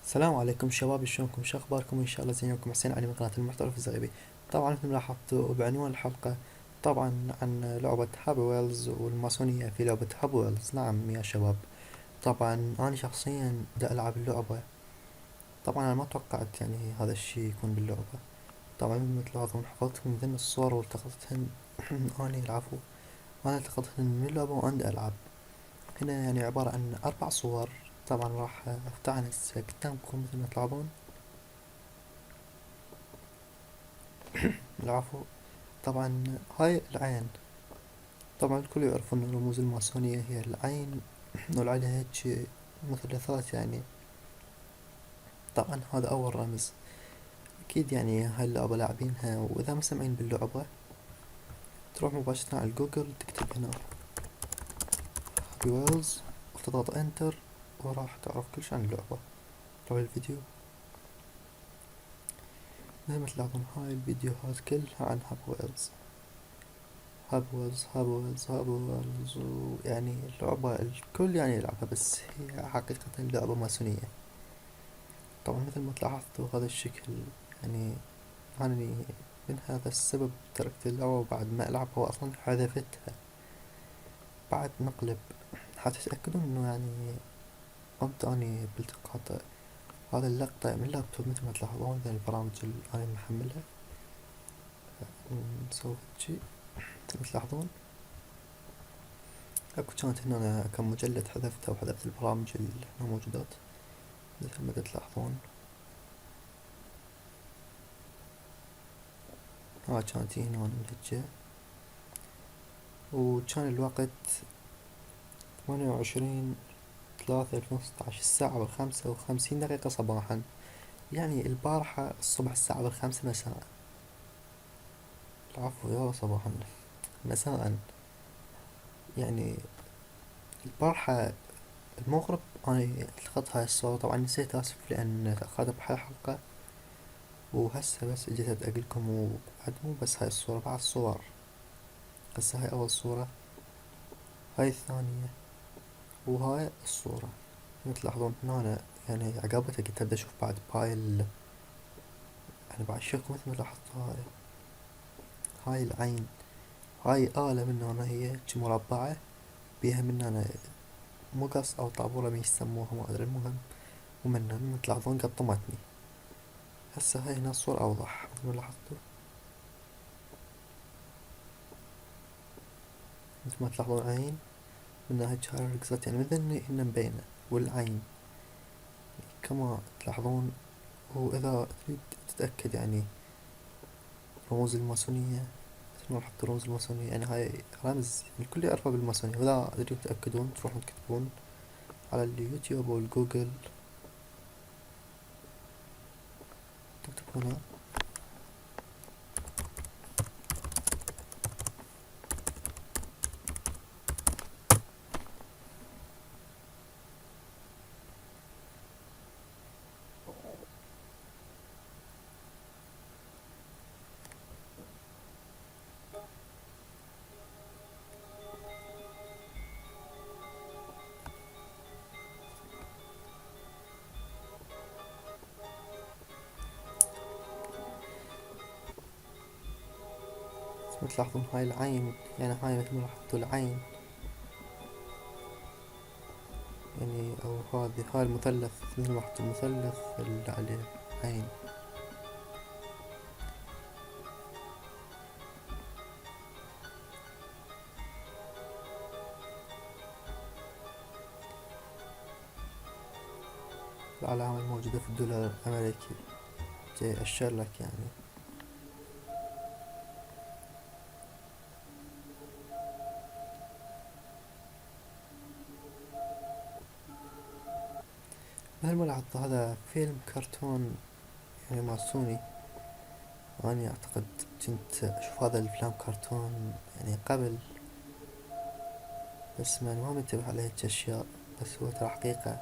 السلام عليكم شباب، شلونكم؟ شو اخباركم؟ ان شاء الله زينكم. حسين علي من قناة المحترف الزغيبي. طبعا مثل ما لاحظتوا بعنوان الحلقة، طبعا عن لعبة هابي ويلز والماسونية في لعبة هابي ويلز. نعم يا شباب، طبعا انا شخصيا دا العب اللعبة. طبعا انا ما توقعت يعني هذا الشي يكون باللعبة. طبعا مثل ما تلاحظون حفظت من ذن الصور والتقطتهن. اني العفو، انا التقطتهن من اللعبة وانا دا العب. هنا يعني عبارة عن 4 صور. طبعا راح افتعنس قدامكم مثل ما تلاحظون. العفو. طبعا هاي العين. طبعا الكل يعرف ان رموز الماسونية هي العين وعليها هيك مثلثات يعني. طبعا هذا اول رمز. اكيد يعني هاي اللعبة لاعبينها، واذا ما سمعين باللعبة تروح مباشرة على جوجل تكتب هنا هابي ويلز وتضغط انتر، وراح تعرف كل شي عن اللعبة. طبعا الفيديو مثل ما تلاحظون هاي الفيديوهات كلها عن هابي ويلز. هابي ويلز هابي ويلز هابي ويلز، يعني اللعبة الكل يعني يلعبها، بس هي حقيقة لعبة ماسونية. طبعا مثل ما تلاحظتوا هذا الشكل يعني. أنا من هذا السبب تركت اللعبة، وبعد ما ألعبها وأصلا حذفتها بعد نقلب حتى تتأكدون إنه يعني قمت أني بالتقاط هذا اللقطة من اللابتوب. مثل ما تلاحظون ذي البرامج اللي أنا محملها. نسوي شي مثل ما تلاحظون. أكو كانت هنا كم مجلد حذفتها، وحذفت البرامج اللي هنا موجودات مثل ما تلاحظون. كانت هنا مهجة. وكان الوقت 28/3/2016، الساعة ب5:50 صباحا. يعني البارحة الصبح الساعة ب5 مساء. العفو يا صباحا، مساء يعني. البارحة المغرب أنا التقطت هاي الصورة. طبعا نسيت، آسف لأن تأخرت بحال حلقة، وهسه بس اجيت أدقلكم. وبعد مو بس هاي الصورة، بعد صور. هسه هاي أول صورة، هاي الثانية، وهاي الصورة. مثل تلاحظون هنا يعني عقابتها قلت أبدأ أشوف بعد بهاي يعني بعد شكو. مثل ما لاحظت هاي العين. هاي آلة من هنا، هي هيجي مربعة بيها من هنا مقص أو طابورة ما يسموها، ما أدري. المهم ومن هنا تلاحظون قطمتني. هسه هاي هنا الصورة أوضح مثل ما لاحظتوا. مثل ما تلاحظون عين من هيك هاي ركزت يعني مثل هنا مبينة. والعين كما تلاحظون. وإذا تريد تتأكد يعني رموز الماسونية، مثل ما لاحظت رموز الماسونية يعني هاي رمز الكل يعرفه بالماسونية. وإذا تريدون تتأكدون تروحون تكتبون على اليوتيوب أو الجوجل، تكتب هنا. مثل ما تلاحظون هاي العين يعني هاي مثل ما لاحظتوا العين يعني. أو هاي المثلث مثل ما لاحظتوا المثلث اللي عليه عين. العلامة الموجودة في الدولار الأمريكي جاي أشر لك يعني. مثل ما لاحظت هذا فيلم كرتون يعني ماسوني. أنا أعتقد كنت أشوف هذا الأفلام كرتون يعني قبل، بس يعني ما منتبه على هيك أشياء. بس هو ترى حقيقة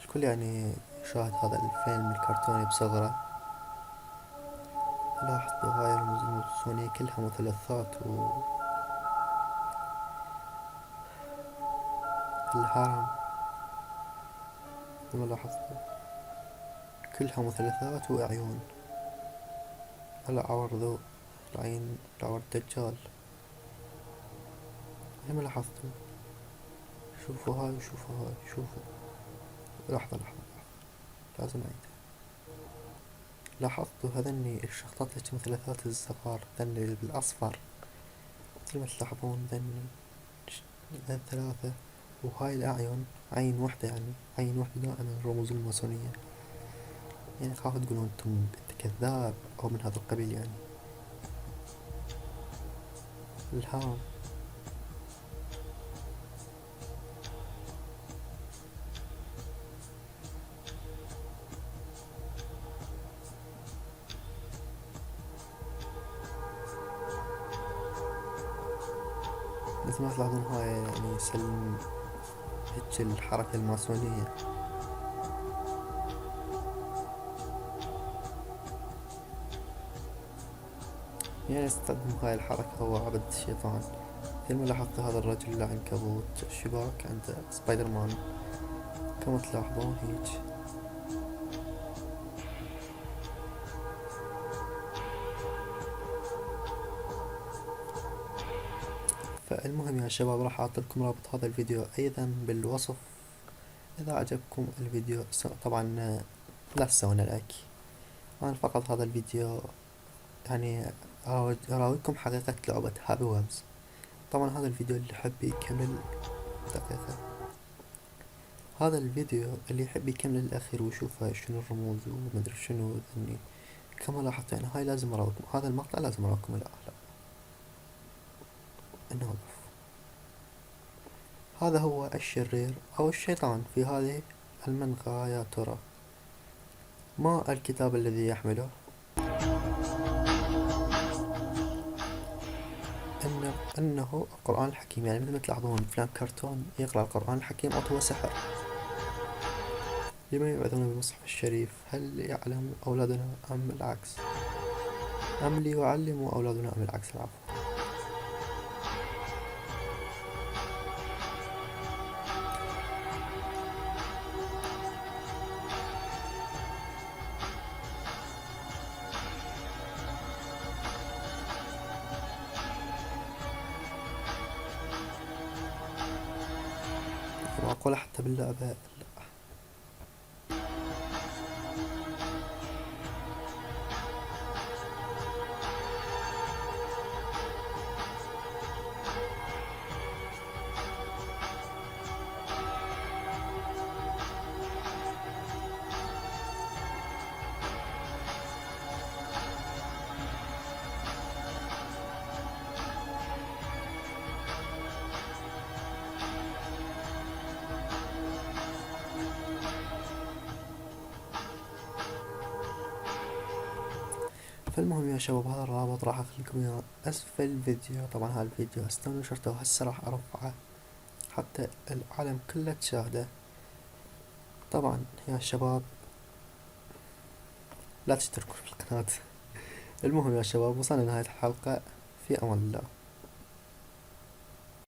الكل يعني يشاهد هذا الفيلم الكرتوني بصغره. لاحظوا هاي الرموز الماسونية كلها مثلثات. والهرم مثل ما لاحظتوا. كلها مثلثات وأعين. الأعور ذو العين، الأعور الدجال. زي ما لاحظتوا. شوفوا هاي وشوفوا هاي، شوفوا. لحظة لحظة لحظة، لازم أعيد. لاحظتوا هذني الشخطات اللي مثلثات الصغار، ذني اللي بالأصفر، مثل ما تلاحظون ذني الثلاثة. وهاي الأعين عين وحدة، يعني عين وحدة دائما رموز الماسونية. يعني خاف تقولون انت كذاب أو من هذا القبيل يعني. الهام. مثل ما تلاحظون هاي يعني سلم هيج الحركة الماسونية. يعني استخدم هاي الحركة هو عبد الشيطان. مثل ما لاحظت هذا الرجل العنكبوت الشباك عند سبايدر مان، كما تلاحظون هيج. فالمهم يا شباب، راح اعطيكم رابط هذا الفيديو ايضا بالوصف. اذا عجبكم الفيديو طبعا لا تنسون لايك. انا فقط هذا الفيديو يعني اراويكم حقيقة لعبة هابي ويبز. طبعا هذا الفيديو اللي يحب يكمل دقيقة. هذا الفيديو اللي يحب يكمل للأخير ويشوف شنو الرموز ومدري شنو ذني. كما لاحظت يعني هاي لازم اراويكم هذا المقطع، لازم اراويكم الأعلى. نوقف. هذا هو الشرير أو الشيطان في هذه المنغى يا ترى. ما الكتاب الذي يحمله؟ أنه القرآن الحكيم. يعني مثل ما تلاحظون فلان كرتون يقرأ القرآن الحكيم أو هو سحر. لما يبعثون بالمصحف الشريف؟ هل يعلم أولادنا أم العكس؟ أم ليعلم أولادنا أم العكس؟ العفو. وأقول حتى باللعبة. فالمهم يا شباب، هذا الرابط راح اخليكم اياه اسفل الفيديو. طبعا هذا الفيديو استنوا نشرته وهسه راح ارفعه حتى العالم كله تشاهده. طبعا يا شباب لا تشتركوا في القناة. المهم يا شباب، وصلنا لنهاية الحلقة. في امان الله.